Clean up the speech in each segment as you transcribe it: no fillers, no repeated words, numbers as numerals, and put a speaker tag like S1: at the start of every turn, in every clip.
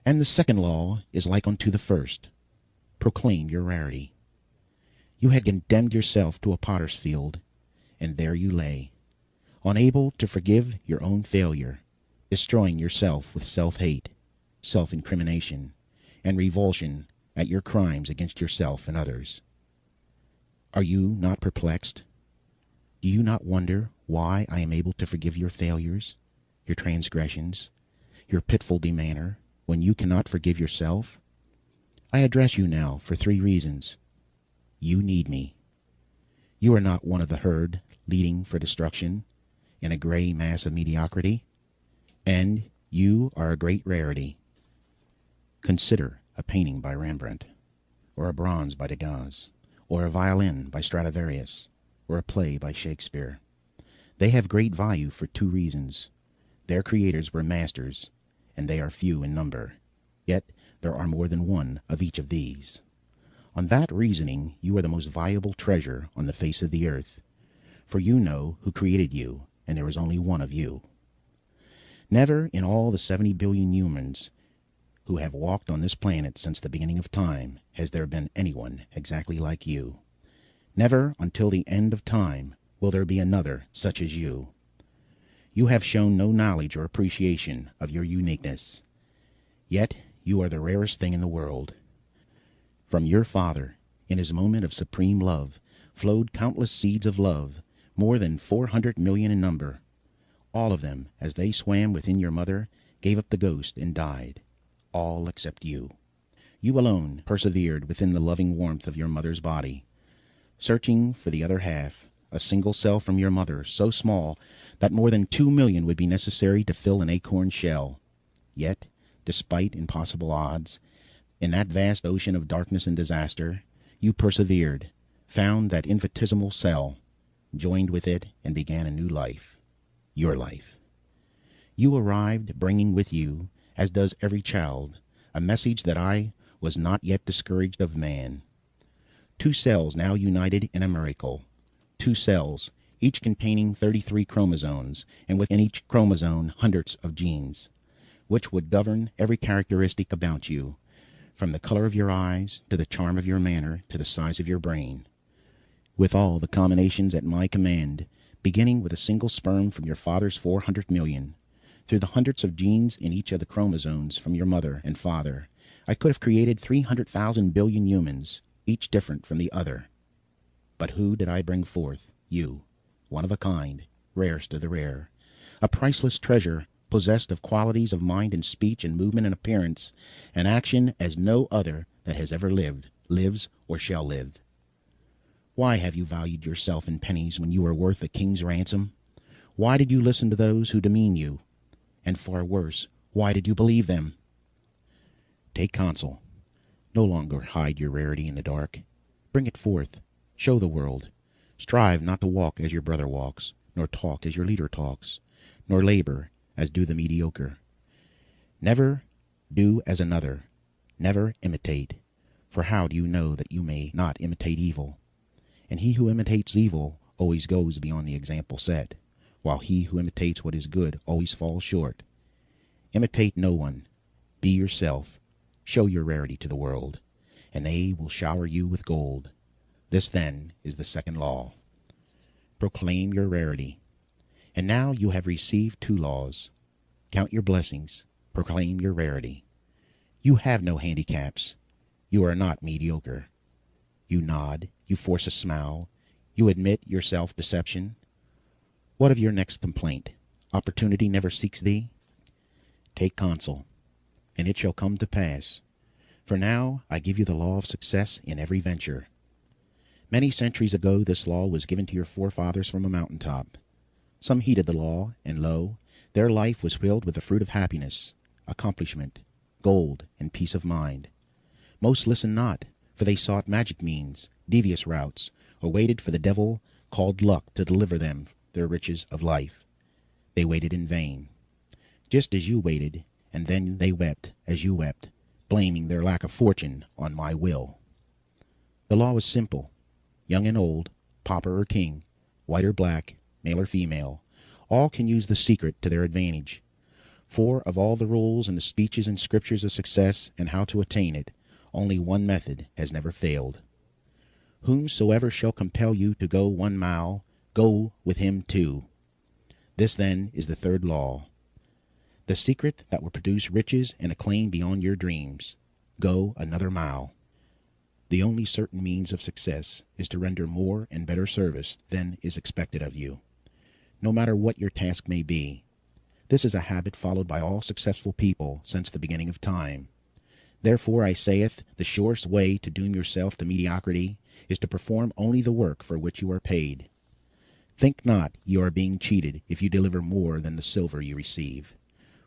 S1: And the second law is like unto the first: proclaim your rarity. You had condemned yourself to a potter's field, and there you lay, unable to forgive your own failure, destroying yourself with self-hate, self-incrimination, and revulsion at your crimes against yourself and others. Are you not perplexed? Do you not wonder why I am able to forgive your failures, your transgressions, your pitiful demeanor, when you cannot forgive yourself? I address you now for 3 reasons. You need me. You are not one of the herd leading for destruction in a gray mass of mediocrity, and you are a great rarity. Consider a painting by Rembrandt, or a bronze by Degas, or a violin by Stradivarius, or a play by Shakespeare. They have great value for 2 reasons. Their creators were masters, and they are few in number, yet there are more than one of each of these. On that reasoning, you are the most valuable treasure on the face of the earth, for you know who created you, and there is only one of you. Never in all the 70 billion humans who have walked on this planet since the beginning of time has there been anyone exactly like you. Never until the end of time will there be another such as you. You have shown no knowledge or appreciation of your uniqueness, yet you are the rarest thing in the world. From your Father, in his moment of supreme love, flowed countless seeds of love, more than 400 million in number. All of them, as they swam within your mother, gave up the ghost and died. All except you. You alone persevered within the loving warmth of your mother's body, searching for the other half, a single cell from your mother, so small that more than 2 million would be necessary to fill an acorn shell. Yet, despite impossible odds, in that vast ocean of darkness and disaster, you persevered, found that infinitesimal cell, joined with it, and began a new life. Your life. You arrived bringing with you, as does every child, a message that I was not yet discouraged of man. 2 cells now united in a miracle. 2 cells, each containing 33 chromosomes, and within each chromosome hundreds of genes, which would govern every characteristic about you, from the color of your eyes, to the charm of your manner, to the size of your brain. With all the combinations at my command, beginning with a single sperm from your father's 400 million, through the hundreds of genes in each of the chromosomes from your mother and father, I could have created 300,000 billion humans, each different from the other. But who did I bring forth? You, one of a kind, rarest of the rare, a priceless treasure, possessed of qualities of mind and speech and movement and appearance and action as no other that has ever lived, lives, or shall live. Why have you valued yourself in pennies when you were worth a king's ransom? Why did you listen to those who demean you? And far worse, why did you believe them? Take counsel. No longer hide your rarity in the dark. Bring it forth. Show the world. Strive not to walk as your brother walks, nor talk as your leader talks, nor labor as do the mediocre. Never do as another. Never imitate. For how do you know that you may not imitate evil? And he who imitates evil always goes beyond the example set, while he who imitates what is good always falls short. Imitate no one. Be yourself. Show your rarity to the world, and they will shower you with gold. This, then, is the second law. Proclaim your rarity. And now you have received 2 laws. Count your blessings. Proclaim your rarity. You have no handicaps. You are not mediocre. You nod. You force a smile. You admit your self-deception. What of your next complaint? Opportunity never seeks thee? Take counsel, and it shall come to pass. For now I give you the law of success in every venture. Many centuries ago this law was given to your forefathers from a mountaintop. Some heeded the law, and lo, their life was filled with the fruit of happiness, accomplishment, gold, and peace of mind. Most listened not, for they sought magic means, devious routes, or waited for the devil called luck to deliver them their riches of life. They waited in vain. Just as you waited, and then they wept as you wept, blaming their lack of fortune on my will. The law was simple. Young and old, pauper or king, white or black, male or female, all can use the secret to their advantage. For of all the rules and the speeches and scriptures of success and how to attain it, only one method has never failed. Whomsoever shall compel you to go 1 mile, go with him 2. This, then, is the third law, the secret that will produce riches and acclaim beyond your dreams. Go another mile. The only certain means of success is to render more and better service than is expected of you, no matter what your task may be. This is a habit followed by all successful people since the beginning of time. Therefore I saith, the surest way to doom yourself to mediocrity is to perform only the work for which you are paid. Think not you are being cheated if you deliver more than the silver you receive,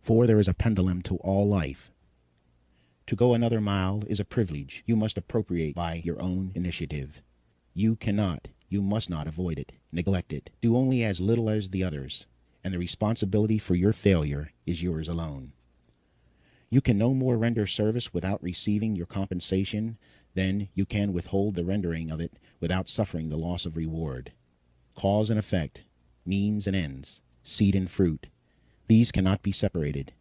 S1: for there is a pendulum to all life. To go another mile is a privilege you must appropriate by your own initiative. You cannot, you must not avoid it, neglect it. Do only as little as the others, and the responsibility for your failure is yours alone. You can no more render service without receiving your compensation than you can withhold the rendering of it without suffering the loss of reward. Cause and effect, means and ends, seed and fruit, these cannot be separated.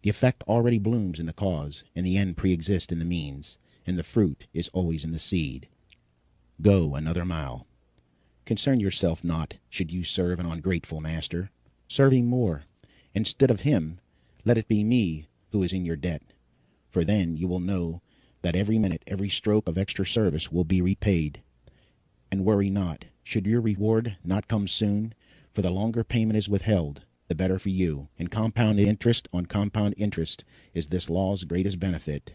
S1: The effect already blooms in the cause, and the end pre-exists in the means, and the fruit is always in the seed. Go another mile. Concern yourself not, should you serve an ungrateful master. Serving more. Instead of him, let it be me who is in your debt, for then you will know that every minute, every stroke of extra service will be repaid. And worry not, should your reward not come soon, for the longer payment is withheld, the better for you, and compound interest on compound interest is this law's greatest benefit.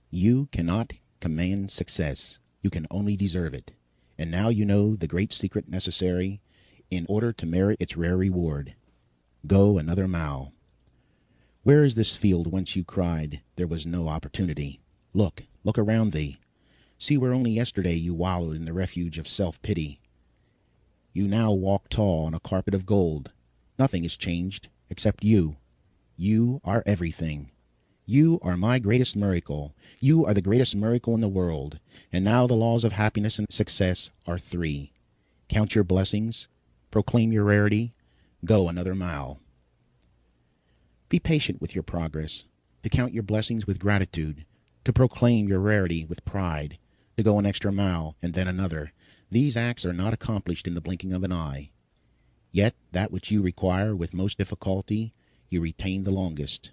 S1: You cannot command success, you can only deserve it, and now you know the great secret necessary in order to merit its rare reward. Go another mile. Where is this field whence you cried there was no opportunity? Look around thee. See where only yesterday you wallowed in the refuge of self-pity. You now walk tall on a carpet of gold. Nothing is changed except you. You are everything. You are my greatest miracle. You are the greatest miracle in the world. And now the laws of happiness and success are 3. Count your blessings. Proclaim your rarity. Go another mile. Be patient with your progress, to count your blessings with gratitude, to proclaim your rarity with pride, to go an extra mile and then another. These acts are not accomplished in the blinking of an eye. Yet that which you require with most difficulty, you retain the longest,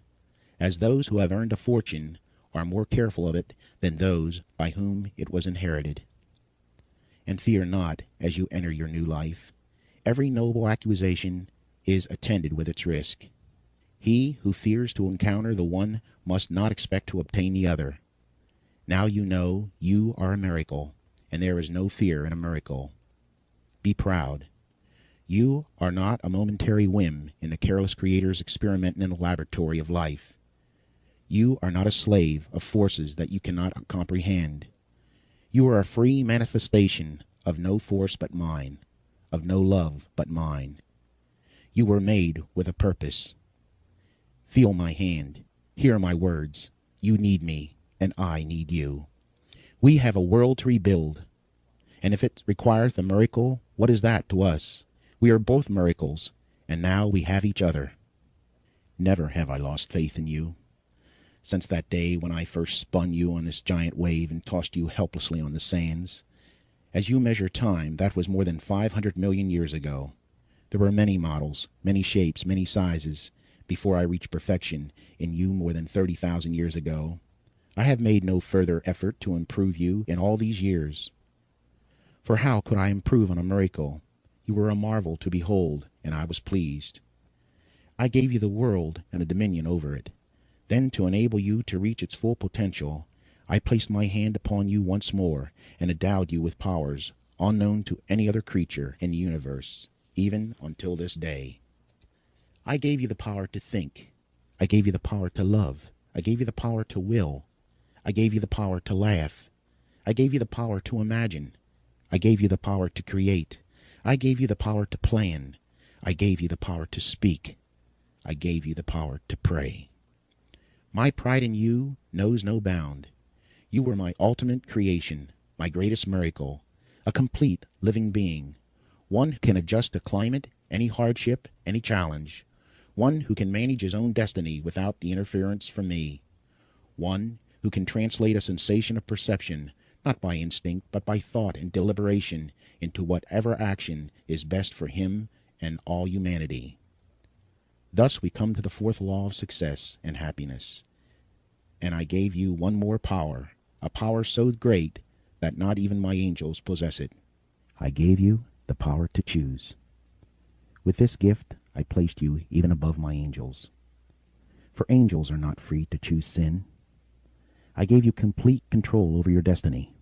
S1: as those who have earned a fortune are more careful of it than those by whom it was inherited. And fear not as you enter your new life. Every noble accusation is attended with its risk. He who fears to encounter the one must not expect to obtain the other. Now you know you are a miracle, and there is no fear in a miracle. Be proud. You are not a momentary whim in the careless Creator's experiment in the laboratory of life. You are not a slave of forces that you cannot comprehend. You are a free manifestation of no force but mine, of no love but mine. You were made with a purpose. Feel my hand. Hear my words. You need me, and I need you. We have a world to rebuild, and if it requires a miracle, what is that to us? We are both miracles, and now we have each other. Never have I lost faith in you. Since that day when I first spun you on this giant wave and tossed you helplessly on the sands. As you measure time, that was more than 500 million years ago. There were many models, many shapes, many sizes, before I reached perfection in you more than 30,000 years ago. I have made no further effort to improve you in all these years. For how could I improve on a miracle? You were a marvel to behold, and I was pleased. I gave you the world and a dominion over it. Then, to enable you to reach its full potential, I placed my hand upon you once more and endowed you with powers unknown to any other creature in the universe, even until this day. I gave you the power to think. I gave you the power to love. I gave you the power to will. I gave you the power to laugh. I gave you the power to imagine. I gave you the power to create. I gave you the power to plan. I gave you the power to speak. I gave you the power to pray. My pride in you knows no bound. You were my ultimate creation, my greatest miracle, a complete living being, one who can adjust to climate, any hardship, any challenge, one who can manage his own destiny without the interference from me, one who can translate a sensation of perception, not by instinct, but by thought and deliberation, into whatever action is best for him and all humanity. Thus we come to the fourth law of success and happiness. And I gave you one more power, a power so great that not even my angels possess it. I gave you the power to choose. With this gift I placed you even above my angels. For angels are not free to choose sin. I gave you complete control over your destiny.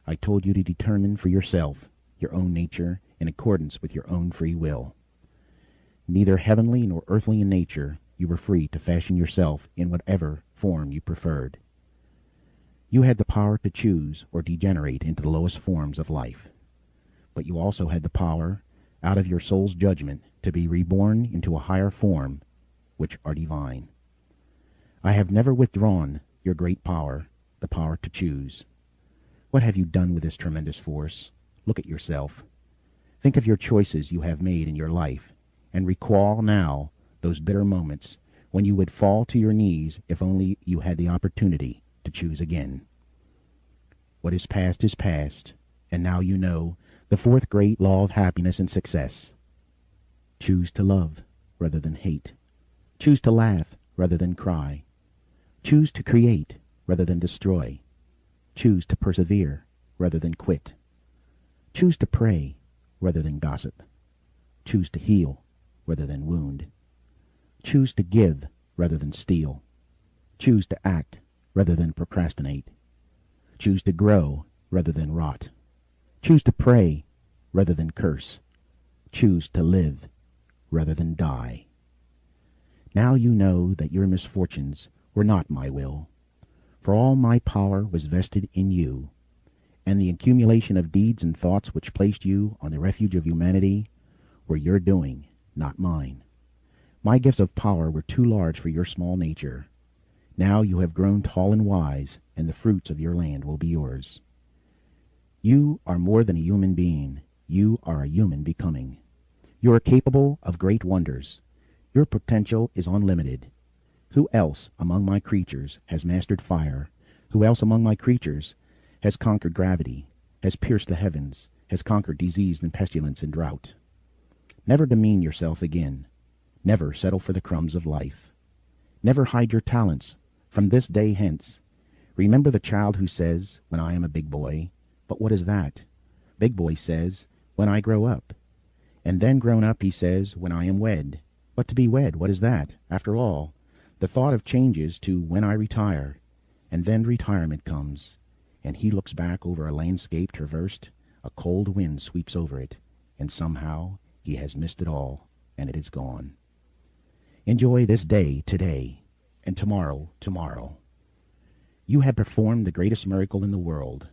S1: I told you to determine for yourself your own nature in accordance with your own free will. Neither heavenly nor earthly in nature, you were free to fashion yourself in whatever form you preferred. You had the power to choose or degenerate into the lowest forms of life. But you also had the power, out of your soul's judgment, to be reborn into a higher form, which are divine. I have never withdrawn your great power, the power to choose. What have you done with this tremendous force? Look at yourself. Think of your choices you have made in your life, and recall now those bitter moments when you would fall to your knees if only you had the opportunity to choose again. What is past, and now you know the fourth great law of happiness and success. Choose to love rather than hate. Choose to laugh rather than cry. Choose to create rather than destroy. Choose to persevere rather than quit. Choose to pray rather than gossip. Choose to heal rather than wound. Choose to give rather than steal. Choose to act rather than procrastinate. Choose to grow rather than rot. Choose to pray rather than curse. Choose to live rather than die. Now you know that your misfortunes were not my will, for all my power was vested in you, and the accumulation of deeds and thoughts which placed you on the refuge of humanity were your doing, not mine. My gifts of power were too large for your small nature. Now you have grown tall and wise, and the fruits of your land will be yours. You are more than a human being. You are a human becoming. You are capable of great wonders. Your potential is unlimited. Who else among my creatures has mastered fire? Who else among my creatures has conquered gravity, has pierced the heavens, has conquered disease and pestilence and drought? Never demean yourself again. Never settle for the crumbs of life. Never hide your talents. From this day hence, remember the child who says, "When I am a big boy." But what is that? Big boy says, "When I grow up." And then grown up he says, "When I am wed." But to be wed, what is that? After all, the thought of changes to "when I retire." And then retirement comes, and he looks back over a landscape traversed. A cold wind sweeps over it, and somehow he has missed it all, and it is gone. Enjoy this day today, and tomorrow tomorrow. You have performed the greatest miracle in the world.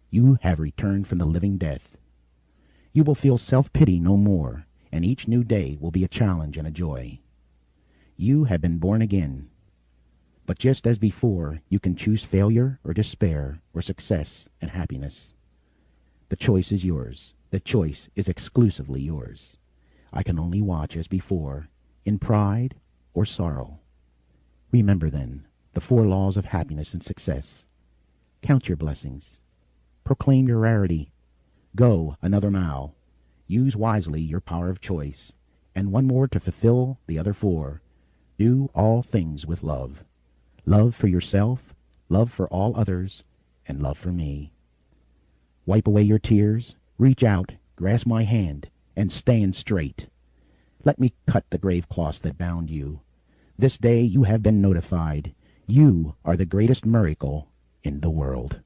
S1: You have returned from the living death. You will feel self-pity no more, and each new day will be a challenge and a joy. You have been born again. But just as before, you can choose failure or despair or success and happiness. The choice is yours. The choice is exclusively yours. I can only watch as before, in pride or sorrow. Remember then the four laws of happiness and success. Count your blessings. Proclaim your rarity. Go another mile. Use wisely your power of choice. And one more to fulfill the other four. Do all things with love. Love for yourself, love for all others, and love for me. Wipe away your tears. Reach out, grasp my hand, and stand straight. Let me cut the grave cloths that bound you. This day you have been notified. You are the greatest miracle in the world.